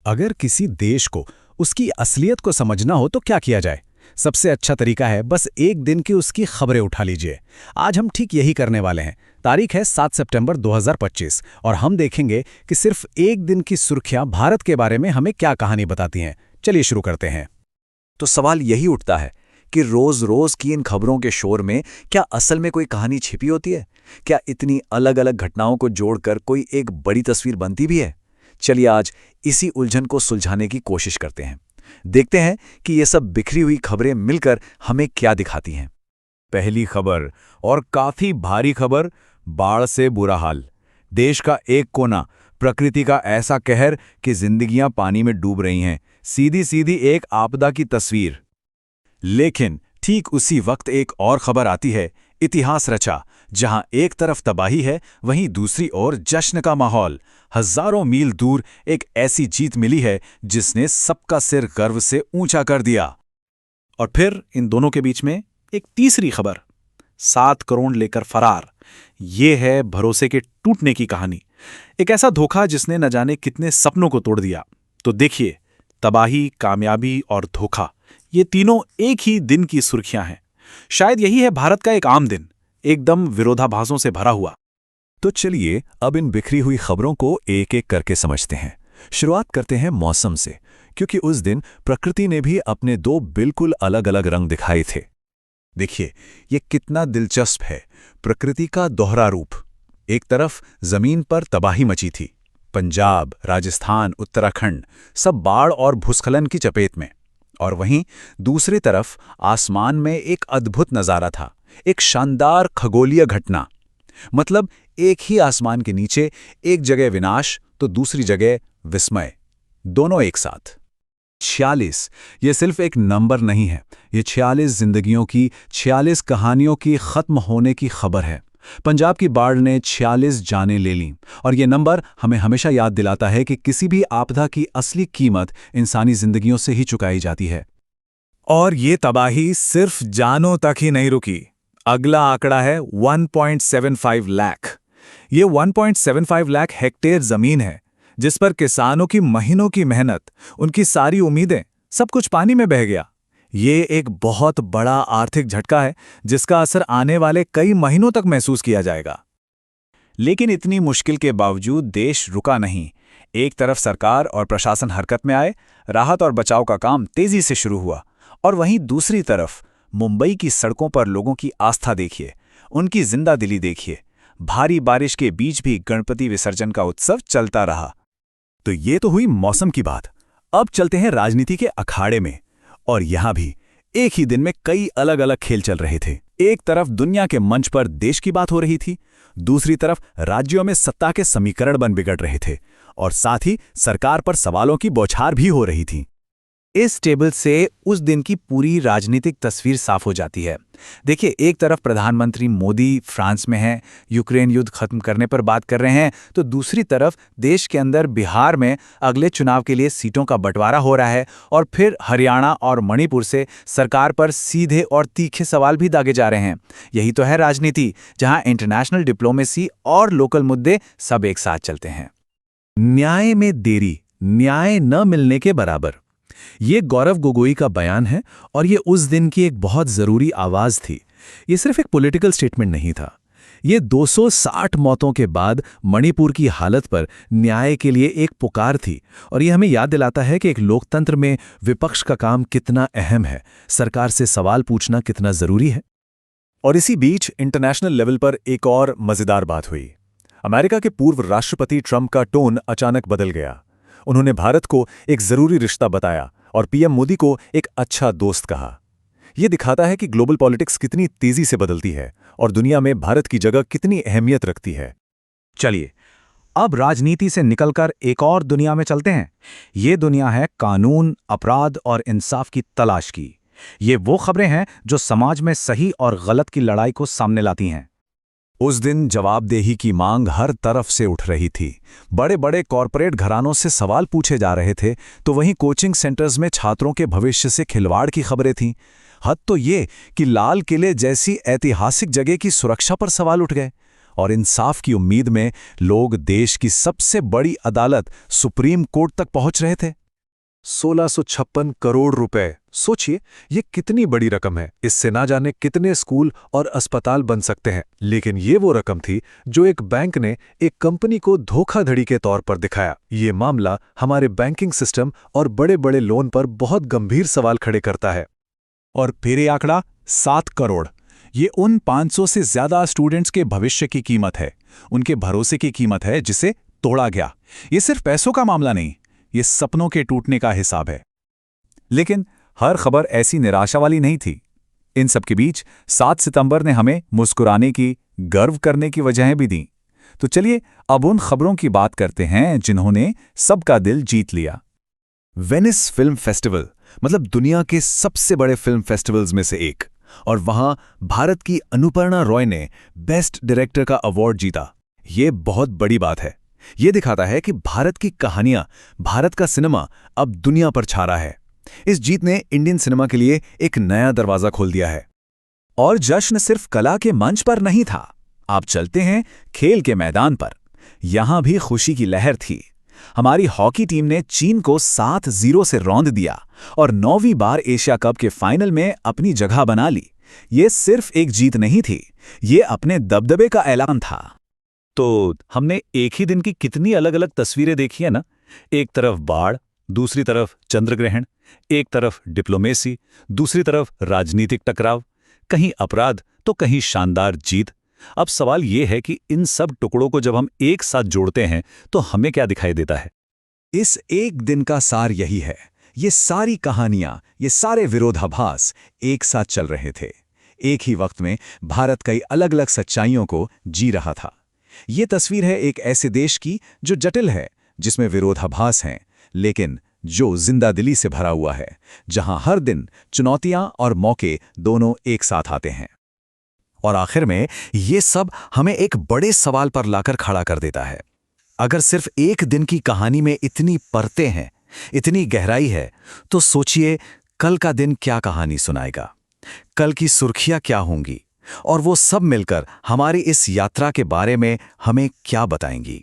अगर किसी देश को उसकी असलियत को समझना हो तो क्या किया जाए? सबसे अच्छा तरीका है बस एक दिन की उसकी खबरें उठा लीजिए। आज हम ठीक यही करने वाले हैं। तारीख है 7 सितंबर 2025 और हम देखेंगे कि सिर्फ एक दिन की सुर्खियां भारत के बारे में हमें क्या कहानी बताती हैं। चलिए शुरू करते हैं। तो सवाल यही उठता है कि रोज रोज की इन खबरों के शोर में क्या असल में कोई कहानी छिपी होती है? क्या इतनी अलग अलग घटनाओं को जोड़कर कोई एक बड़ी तस्वीर बनती भी है? चलिए आज इसी उलझन को सुलझाने की कोशिश करते हैं। देखते हैं कि ये सब बिखरी हुई खबरें मिलकर हमें क्या दिखाती हैं। पहली खबर, और काफी भारी खबर, बाढ़ से बुरा हाल। देश का एक कोना, प्रकृति का ऐसा कहर कि जिंदगियां पानी में डूब रही हैं। सीधी सीधी एक आपदा की तस्वीर। लेकिन ठीक उसी वक्त एक और खबर आती है, इतिहास रचा। जहां एक तरफ तबाही है, वहीं दूसरी ओर जश्न का माहौल। हजारों मील दूर एक ऐसी जीत मिली है जिसने सबका सिर गर्व से ऊंचा कर दिया। और फिर इन दोनों के बीच में एक तीसरी खबर, 7 करोड़ लेकर फरार। ये है भरोसे के टूटने की कहानी। एक ऐसा धोखा जिसने न जाने कितने सपनों को तोड़ दिया। तो देखिए, तबाही, कामयाबी और धोखा, ये तीनों एक ही दिन की सुर्खियां हैं। शायद यही है भारत का एक आम दिन, एकदम विरोधाभासों से भरा हुआ। तो चलिए अब इन बिखरी हुई खबरों को एक एक करके समझते हैं। शुरुआत करते हैं मौसम से, क्योंकि उस दिन प्रकृति ने भी अपने दो बिल्कुल अलग अलग रंग दिखाए थे। देखिए ये कितना दिलचस्प है, प्रकृति का दोहरा रूप। एक तरफ जमीन पर तबाही मची थी, पंजाब, राजस्थान, उत्तराखंड सब बाढ़ और भूस्खलन की चपेट में। और वहीं दूसरी तरफ आसमान में एक अद्भुत नज़ारा था, एक शानदार खगोलीय घटना। मतलब एक ही आसमान के नीचे एक जगह विनाश तो दूसरी जगह विस्मय, दोनों एक साथ। 46 ये सिर्फ एक नंबर नहीं है, ये 46 जिंदगियों की, 46 कहानियों की खत्म होने की खबर है। पंजाब की बाढ़ ने 46 जानें ले लीं, और ये नंबर हमें हमेशा याद दिलाता है कि किसी भी आपदा की असली कीमत इंसानी जिंदगियों से ही चुकाई जाती है। और ये तबाही सिर्फ जानों तक ही नहीं रुकी। अगला आंकड़ा है 1.75 लाख। ये 1.75 लाख हेक्टेयर जमीन है जिस पर किसानों की महीनों की मेहनत, उनकी सारी उम्मीदें, सब कुछ पानी में बह गया। ये एक बहुत बड़ा आर्थिक झटका है जिसका असर आने वाले कई महीनों तक महसूस किया जाएगा। लेकिन इतनी मुश्किल के बावजूद देश रुका नहीं। एक तरफ सरकार और प्रशासन हरकत में आए, राहत और बचाव का काम तेजी से शुरू हुआ। और वहीं दूसरी तरफ मुंबई की सड़कों पर लोगों की आस्था देखिए, उनकी जिंदा दिली देखिए। भारी बारिश के बीच भी गणपति विसर्जन का उत्सव चलता रहा। तो ये तो हुई मौसम की बात। अब चलते हैं राजनीति के अखाड़े में। और यहां भी एक ही दिन में कई अलग अलग खेल चल रहे थे। एक तरफ दुनिया के मंच पर देश की बात हो रही थी, दूसरी तरफ राज्यों में सत्ता के समीकरण बन बिगड़ रहे थे, और साथ ही सरकार पर सवालों की बौछार भी हो रही थी। इस टेबल से उस दिन की पूरी राजनीतिक तस्वीर साफ हो जाती है। देखिए, एक तरफ प्रधानमंत्री मोदी फ्रांस में हैं, यूक्रेन युद्ध खत्म करने पर बात कर रहे हैं, तो दूसरी तरफ देश के अंदर बिहार में अगले चुनाव के लिए सीटों का बंटवारा हो रहा है। और फिर हरियाणा और मणिपुर से सरकार पर सीधे और तीखे सवाल भी दागे जा रहे हैं। यही तो है राजनीति, जहां इंटरनेशनल डिप्लोमेसी और लोकल मुद्दे सब एक साथ चलते हैं। न्याय में देरी, न्याय न मिलने के बराबर, ये गौरव गोगोई का बयान है, और ये उस दिन की एक बहुत जरूरी आवाज थी। ये सिर्फ एक पॉलिटिकल स्टेटमेंट नहीं था, ये 260 मौतों के बाद मणिपुर की हालत पर न्याय के लिए एक पुकार थी। और ये हमें याद दिलाता है कि एक लोकतंत्र में विपक्ष का काम कितना अहम है, सरकार से सवाल पूछना कितना जरूरी है। और इसी बीच इंटरनेशनल लेवल पर एक और मजेदार बात हुई। अमेरिका के पूर्व राष्ट्रपति ट्रंप का टोन अचानक बदल गया। उन्होंने भारत को एक जरूरी रिश्ता बताया और पीएम मोदी को एक अच्छा दोस्त कहा। यह दिखाता है कि ग्लोबल पॉलिटिक्स कितनी तेजी से बदलती है और दुनिया में भारत की जगह कितनी अहमियत रखती है। चलिए अब राजनीति से निकलकर एक और दुनिया में चलते हैं। ये दुनिया है कानून, अपराध और इंसाफ की तलाश की। ये वो खबरें हैं जो समाज में सही और गलत की लड़ाई को सामने लाती हैं। उस दिन जवाबदेही की मांग हर तरफ से उठ रही थी। बड़े बड़े कॉरपोरेट घरानों से सवाल पूछे जा रहे थे, तो वहीं कोचिंग सेंटर्स में छात्रों के भविष्य से खिलवाड़ की खबरें थीं। हद तो ये कि लाल किले जैसी ऐतिहासिक जगह की सुरक्षा पर सवाल उठ गए। और इंसाफ की उम्मीद में लोग देश की सबसे बड़ी अदालत सुप्रीम कोर्ट तक पहुंच रहे थे। 1656 करोड़ रुपए, सोचिए ये कितनी बड़ी रकम है। इससे ना जाने कितने स्कूल और अस्पताल बन सकते हैं। लेकिन ये वो रकम थी जो एक बैंक ने एक कंपनी को धोखाधड़ी के तौर पर दिखाया। ये मामला हमारे बैंकिंग सिस्टम और बड़े बड़े लोन पर बहुत गंभीर सवाल खड़े करता है। और फिर ये आंकड़ा 7 करोड़, ये उन 500 से ज्यादा स्टूडेंट्स के भविष्य की कीमत है, उनके भरोसे की कीमत है जिसे तोड़ा गया। ये सिर्फ पैसों का मामला नहीं, ये सपनों के टूटने का हिसाब है। लेकिन हर खबर ऐसी निराशा वाली नहीं थी। इन सब के बीच 7 सितंबर ने हमें मुस्कुराने की, गर्व करने की वजहें भी दी। तो चलिए अब उन खबरों की बात करते हैं जिन्होंने सबका दिल जीत लिया। वेनिस फिल्म फेस्टिवल, मतलब दुनिया के सबसे बड़े फिल्म फेस्टिवल्स में से एक, और वहां भारत की अनुपर्णा रॉय ने बेस्ट डायरेक्टर का अवार्ड जीता। ये बहुत बड़ी बात है। ये दिखाता है कि भारत की कहानियां, भारत का सिनेमा अब दुनिया पर छा रहा है। इस जीत ने इंडियन सिनेमा के लिए एक नया दरवाजा खोल दिया है। और जश्न सिर्फ कला के मंच पर नहीं था। आप चलते हैं खेल के मैदान पर, यहां भी खुशी की लहर थी। हमारी हॉकी टीम ने चीन को 7-0 से रौंद दिया और 9वीं बार एशिया कप के फाइनल में अपनी जगह बना ली। ये सिर्फ एक जीत नहीं थी, ये अपने दबदबे का ऐलान था। तो हमने एक ही दिन की कितनी अलग अलग तस्वीरें देखी है ना। एक तरफ बाढ़, दूसरी तरफ चंद्रग्रहण, एक तरफ डिप्लोमेसी, दूसरी तरफ राजनीतिक टकराव, कहीं अपराध तो कहीं शानदार जीत। अब सवाल यह है कि इन सब टुकड़ों को जब हम एक साथ जोड़ते हैं तो हमें क्या दिखाई देता है? इस एक दिन का सार यही है। ये सारी कहानियां, ये सारे विरोधाभास एक साथ चल रहे थे। एक ही वक्त में भारत कई अलग अलग सच्चाइयों को जी रहा था। ये तस्वीर है एक ऐसे देश की जो जटिल है, जिसमें विरोधाभास हैं, लेकिन जो जिंदादिली से भरा हुआ है, जहां हर दिन चुनौतियां और मौके दोनों एक साथ आते हैं। और आखिर में ये सब हमें एक बड़े सवाल पर लाकर खड़ा कर देता है। अगर सिर्फ एक दिन की कहानी में इतनी परतें हैं, इतनी गहराई है, तो सोचिए कल का दिन क्या कहानी सुनाएगा, कल की सुर्खियां क्या होंगी, और वो सब मिलकर हमारी इस यात्रा के बारे में हमें क्या बताएंगी।